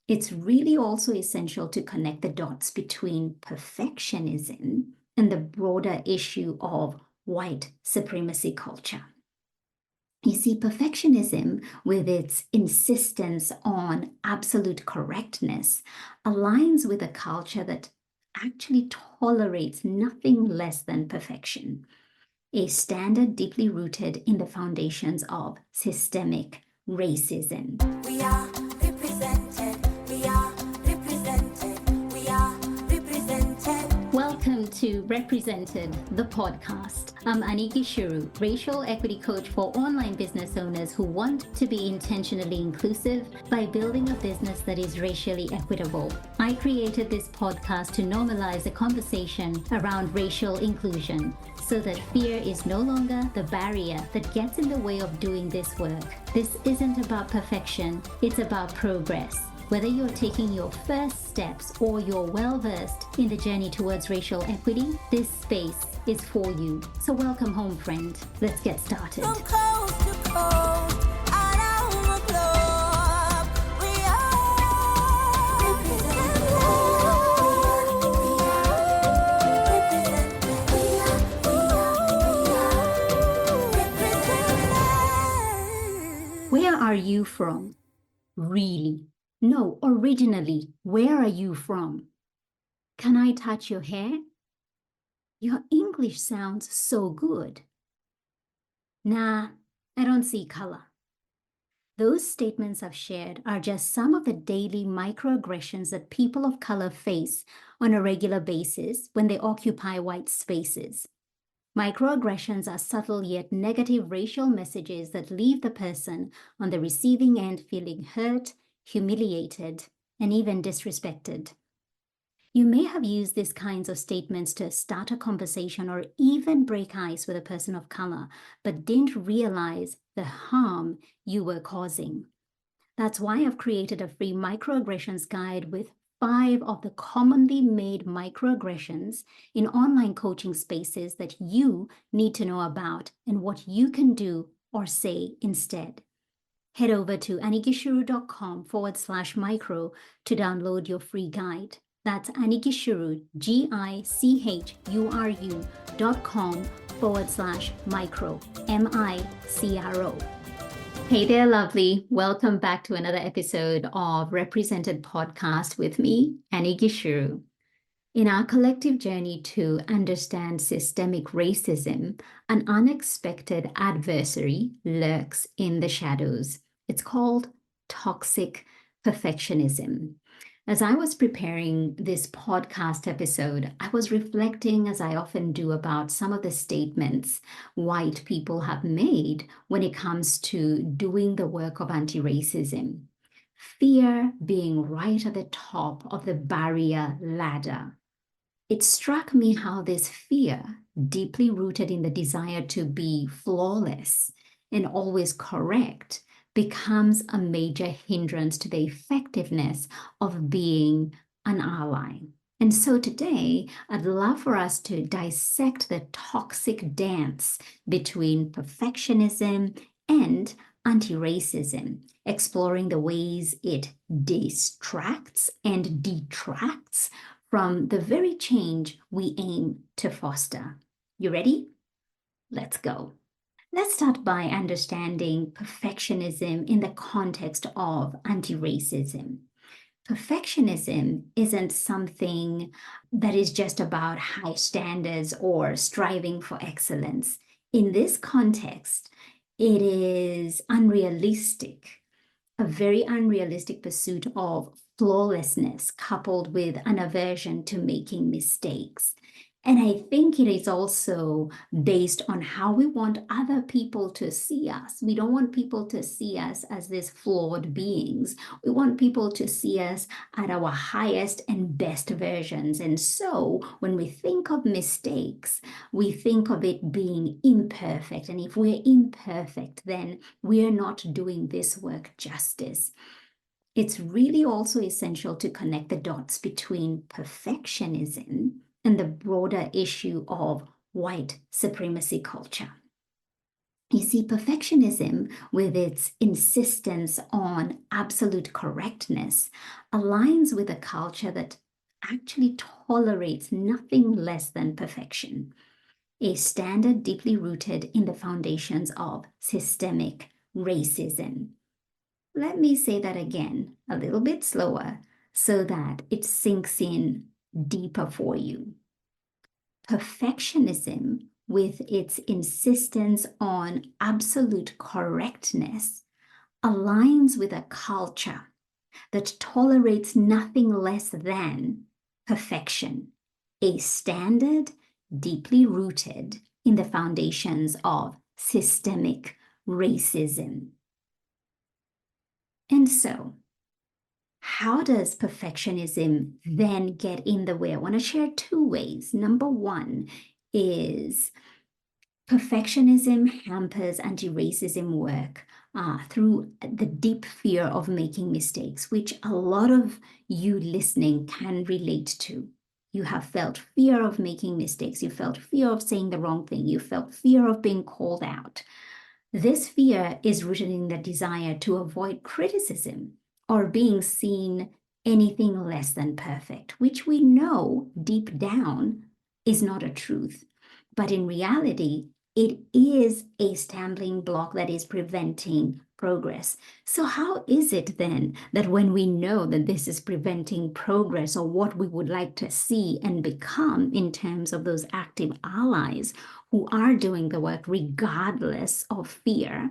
It's really also essential to connect the dots between perfectionism and the broader issue of white supremacy culture. You see, perfectionism, with its insistence on absolute correctness, aligns with a culture that actually tolerates nothing less than perfection, a standard deeply rooted in the foundations of systemic racism. We are represented. We are represented. We are represented. Welcome to Represented, the podcast. I'm Aniki Shuru, racial equity coach for online business owners who want to be intentionally inclusive by building a business that is racially equitable. I created this podcast to normalize a conversation around racial inclusion, so that fear is no longer the barrier that gets in the way of doing this work. This isn't about perfection, it's about progress. Whether you're taking your first steps or you're well-versed in the journey towards racial equity, this space is for you. So welcome home, friend. Let's get started. From coast to coast, around the globe, we are represented. Where are you from? Really? No, originally, where are you from? Can I touch your hair? Your English sounds so good. Nah, I don't see color. Those statements I've shared are just some of the daily microaggressions that people of color face on a regular basis when they occupy white spaces. Microaggressions are subtle yet negative racial messages that leave the person on the receiving end feeling hurt, humiliated, and even disrespected. You may have used these kinds of statements to start a conversation or even break ice with a person of color, but didn't realize the harm you were causing. That's why I've created a free microaggressions guide with 5 of the commonly made microaggressions in online coaching spaces that you need to know about and what you can do or say instead. Head over to anikishuru.com/micro to download your free guide. That's Anikishuru, GICHURU.com/micro, MICRO. Hey there, lovely. Welcome back to another episode of Represented Podcast with me, Anikishuru. In our collective journey to understand systemic racism, an unexpected adversary lurks in the shadows. It's called toxic perfectionism. As I was preparing this podcast episode, I was reflecting, as I often do, about some of the statements white people have made when it comes to doing the work of anti-racism. Fear being right at the top of the barrier ladder. It struck me how this fear, deeply rooted in the desire to be flawless and always correct, becomes a major hindrance to the effectiveness of being an ally. And so today, I'd love for us to dissect the toxic dance between perfectionism and anti-racism, exploring the ways it distracts and detracts from the very change we aim to foster. You ready? Let's go. Let's start by understanding perfectionism in the context of anti-racism. Perfectionism isn't something that is just about high standards or striving for excellence. In this context, it is unrealistic, a very unrealistic pursuit of flawlessness coupled with an aversion to making mistakes. And I think it is also based on how we want other people to see us. We don't want people to see us as these flawed beings. We want people to see us at our highest and best versions. And so when we think of mistakes, we think of it being imperfect. And if we're imperfect, then we're not doing this work justice. It's really also essential to connect the dots between perfectionism and the broader issue of white supremacy culture. You see, perfectionism, with its insistence on absolute correctness, aligns with a culture that actually tolerates nothing less than perfection, a standard deeply rooted in the foundations of systemic racism. Let me say that again, a little bit slower, so that it sinks in deeper for you. Perfectionism, with its insistence on absolute correctness, aligns with a culture that tolerates nothing less than perfection, a standard deeply rooted in the foundations of systemic racism. And so, how does perfectionism then get in the way? I want to share two ways. Number one is perfectionism hampers anti-racism work through the deep fear of making mistakes, which a lot of you listening can relate to. You have felt fear of making mistakes. You felt fear of saying the wrong thing. You felt fear of being called out. This fear is rooted in the desire to avoid criticism or being seen anything less than perfect, which we know deep down is not a truth. But in reality, it is a stumbling block that is preventing progress. So, how is it then that when we know that this is preventing progress or what we would like to see and become in terms of those active allies who are doing the work regardless of fear,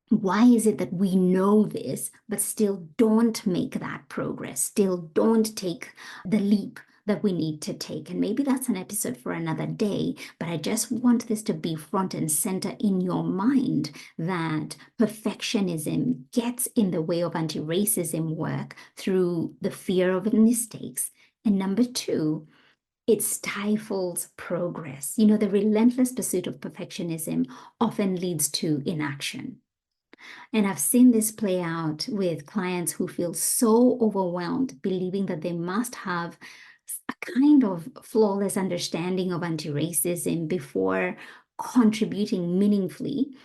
why is it that we know this but still don't make that progress, still don't take the leap that we need to take? And maybe that's an episode for another day, but I just want this to be front and center in your mind, that perfectionism gets in the way of anti-racism work through the fear of mistakes. And number two, it stifles progress. You know, the relentless pursuit of perfectionism often leads to inaction. And I've seen this play out with clients who feel so overwhelmed, believing that they must have a kind of flawless understanding of anti-racism before contributing meaningfully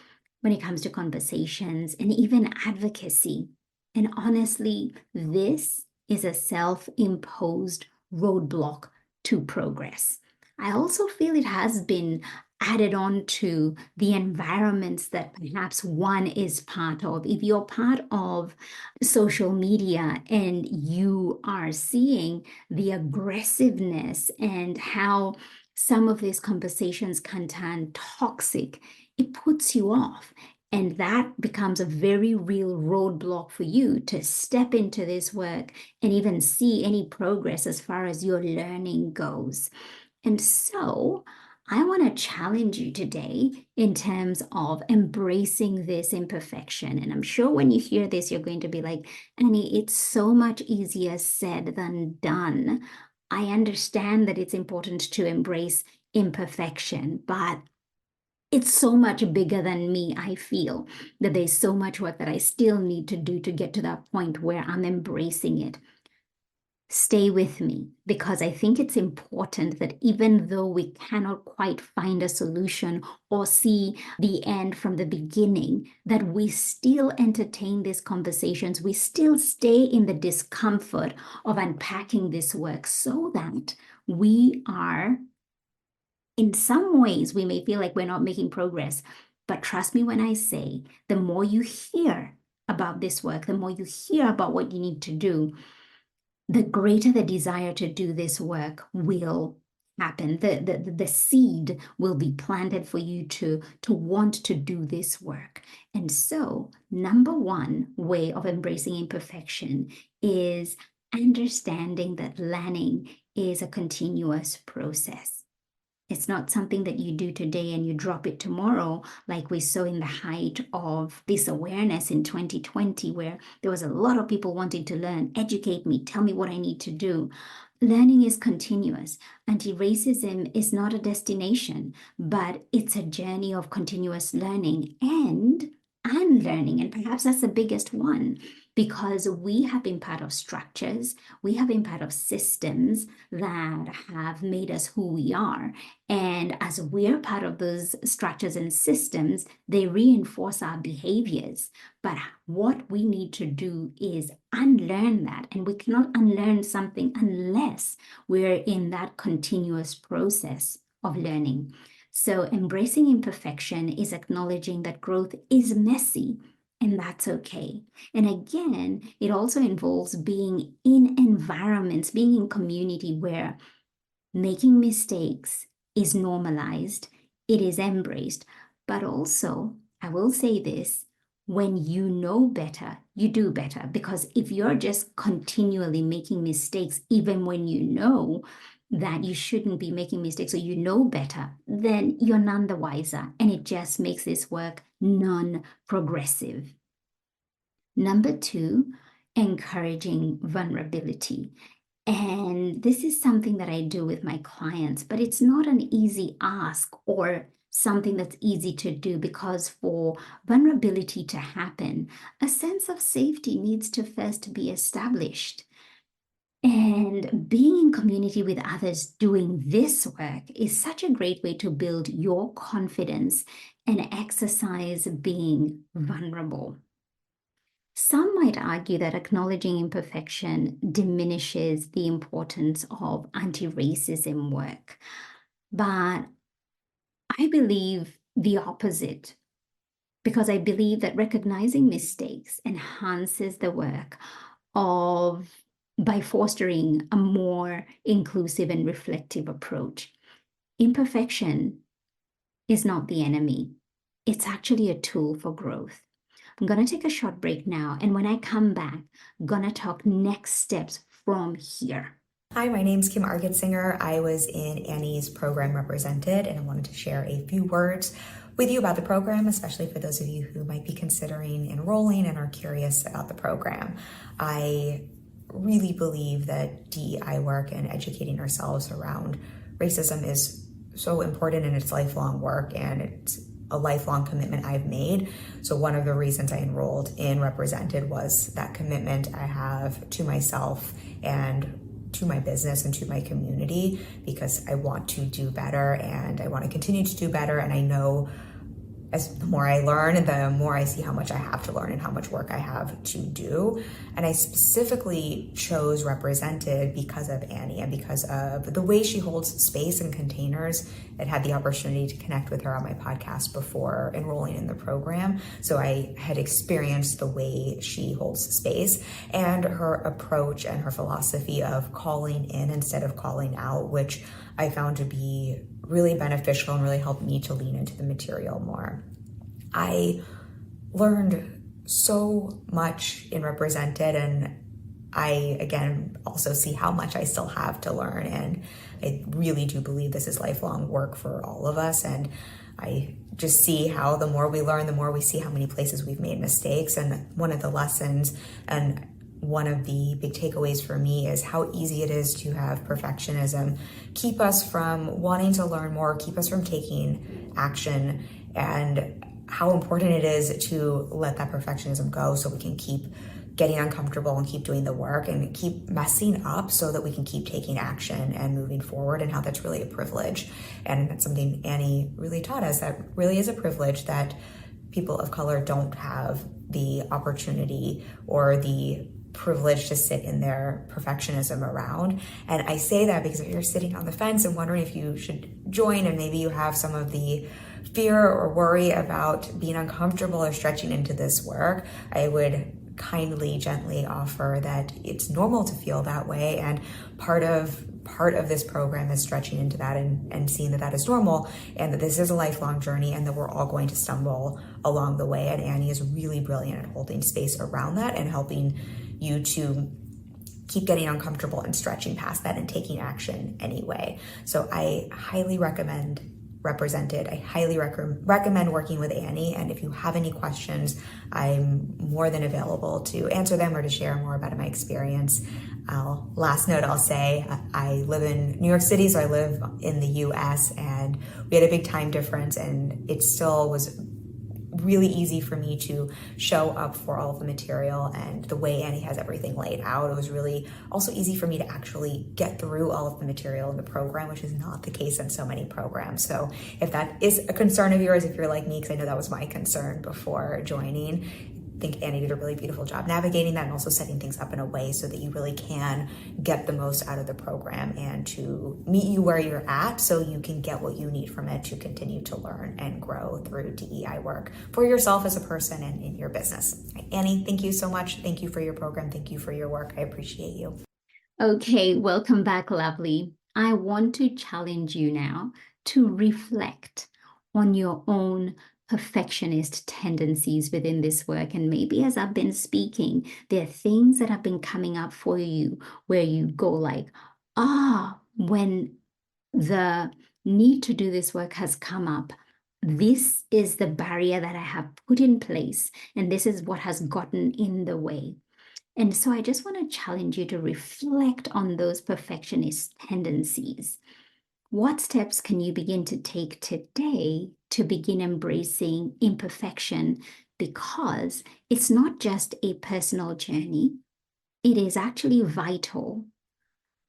when it comes to conversations and even advocacy. And honestly, this is a self-imposed roadblock to progress. I also feel it has been added on to the environments that perhaps one is part of. If you're part of social media and you are seeing the aggressiveness and how some of these conversations can turn toxic, it puts you off. And that becomes a very real roadblock for you to step into this work and even see any progress as far as your learning goes. And so I want to challenge you today in terms of embracing this imperfection. And I'm sure when you hear this, you're going to be like, Annie, it's so much easier said than done. I understand that it's important to embrace imperfection, but it's so much bigger than me. I feel that there's so much work that I still need to do to get to that point where I'm embracing it. Stay with me, because I think it's important that even though we cannot quite find a solution or see the end from the beginning, that we still entertain these conversations. We still stay in the discomfort of unpacking this work so that we are, in some ways, we may feel like we're not making progress. But trust me when I say, the more you hear about this work, the more you hear about what you need to do, the greater the desire to do this work will happen. The seed will be planted for you to want to do this work. And so, number one way of embracing imperfection is understanding that learning is a continuous process. It's not something that you do today and you drop it tomorrow, like we saw in the height of this awareness in 2020, where there was a lot of people wanting to learn, educate me, tell me what I need to do. Learning is continuous. Anti-racism is not a destination, but it's a journey of continuous learning and unlearning. And perhaps that's the biggest one. because we have been part of structures, we have been part of systems that have made us who we are. And as we're part of those structures and systems, they reinforce our behaviors. But what we need to do is unlearn that. And we cannot unlearn something unless we're in that continuous process of learning. So embracing imperfection is acknowledging that growth is messy, and that's okay. And again, it also involves being in environments, being in community where making mistakes is normalized, it is embraced. But also, I will say this, when you know better, you do better. Because if you're just continually making mistakes, even when you know that you shouldn't be making mistakes or you know better, then you're none the wiser. And it just makes this work non-progressive. Number 2, encouraging vulnerability. And this is something that I do with my clients, but it's not an easy ask or something that's easy to do, because for vulnerability to happen, a sense of safety needs to first be established. And being in community with others doing this work is such a great way to build your confidence and exercise being vulnerable. Some might argue that acknowledging imperfection diminishes the importance of anti-racism work, but I believe the opposite, because I believe that recognizing mistakes enhances the work by fostering a more inclusive and reflective approach. Imperfection is not the enemy. It's actually a tool for growth. I'm going to take a short break now, and when I come back, I'm going to talk next steps from here. Hi, my name's Kim Argetsinger. I was in Annie's program Represented, and I wanted to share a few words with you about the program, especially for those of you who might be considering enrolling and are curious about the program. I really believe that DEI work and educating ourselves around racism is so important, and it's lifelong work, and it's a lifelong commitment I've made. So one of the reasons I enrolled in Represented was that commitment I have to myself and to my business and to my community, because I want to do better and I want to continue to do better. And I know as the more I learn, the more I see how much I have to learn and how much work I have to do. And I specifically chose Represented because of Annie and because of the way she holds space and containers. I'd had the opportunity to connect with her on my podcast before enrolling in the program. So I had experienced the way she holds space and her approach and her philosophy of calling in instead of calling out, which I found to be really beneficial and really helped me to lean into the material more. I learned so much in Represented, and I, again, also see how much I still have to learn. And I really do believe this is lifelong work for all of us. And I just see how the more we learn, the more we see how many places we've made mistakes. And one of the lessons and one of the big takeaways for me is how easy it is to have perfectionism keep us from wanting to learn more, keep us from taking action, and how important it is to let that perfectionism go so we can keep getting uncomfortable and keep doing the work and keep messing up so that we can keep taking action and moving forward, and how that's really a privilege. And that's something Annie really taught us, that really is a privilege that people of color don't have the opportunity or the privilege to sit in their perfectionism around. And I say that because if you're sitting on the fence and wondering if you should join, and maybe you have some of the fear or worry about being uncomfortable or stretching into this work, I would kindly, gently offer that it's normal to feel that way. And part of this program is stretching into that and seeing that is normal, and that this is a lifelong journey, and that we're all going to stumble along the way. And Annie is really brilliant at holding space around that and helping you to keep getting uncomfortable and stretching past that and taking action anyway. So I highly recommend Represented. I highly recommend working with Annie. And if you have any questions, I'm more than available to answer them or to share more about my experience. Last note I'll say, I live in New York City, so I live in the US, and we had a big time difference, and it still was really easy for me to show up for all of the material, and the way Annie has everything laid out, it was really also easy for me to actually get through all of the material in the program, which is not the case in so many programs. So if that is a concern of yours, if you're like me, because I know that was my concern before joining, I think Annie did a really beautiful job navigating that and also setting things up in a way so that you really can get the most out of the program and to meet you where you're at so you can get what you need from it to continue to learn and grow through DEI work for yourself as a person and in your business. Annie, thank you so much. Thank you for your program. Thank you for your work. I appreciate you. Okay, welcome back, lovely. I want to challenge you now to reflect on your own perfectionist tendencies within this work. And maybe as I've been speaking, there are things that have been coming up for you where you go like, when the need to do this work has come up, this is the barrier that I have put in place, and this is what has gotten in the way. And so I just want to challenge you to reflect on those perfectionist tendencies. What steps can you begin to take today to begin embracing imperfection? Because it's not just a personal journey, it is actually vital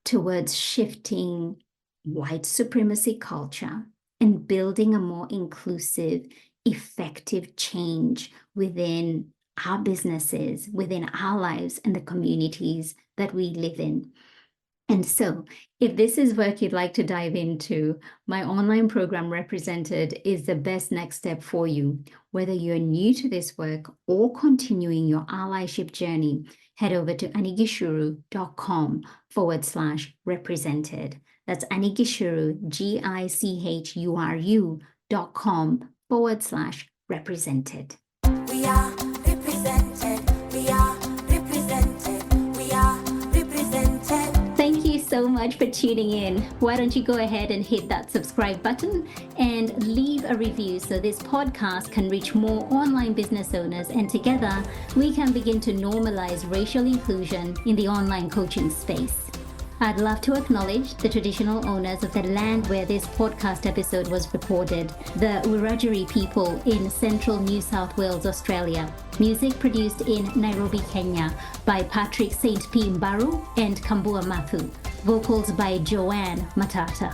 towards shifting white supremacy culture and building a more inclusive, effective change within our businesses, within our lives, and the communities that we live in. And so, if this is work you'd like to dive into, my online program Represented is the best next step for you. Whether you're new to this work or continuing your allyship journey, head over to anigishuru.com/represented. That's anigishuru, GICHURU.com/represented. We are represented. We are represented. We are represented. Thank you so much for tuning in. Why don't you go ahead and hit that subscribe button and leave a review so this podcast can reach more online business owners, and together we can begin to normalize racial inclusion in the online coaching space. I'd love to acknowledge the traditional owners of the land where this podcast episode was recorded, the Wiradjuri people in central New South Wales, Australia. Music produced in Nairobi, Kenya by Patrick St. P. Mbaru and Kambua Mathu. Vocals by Joanne Matata.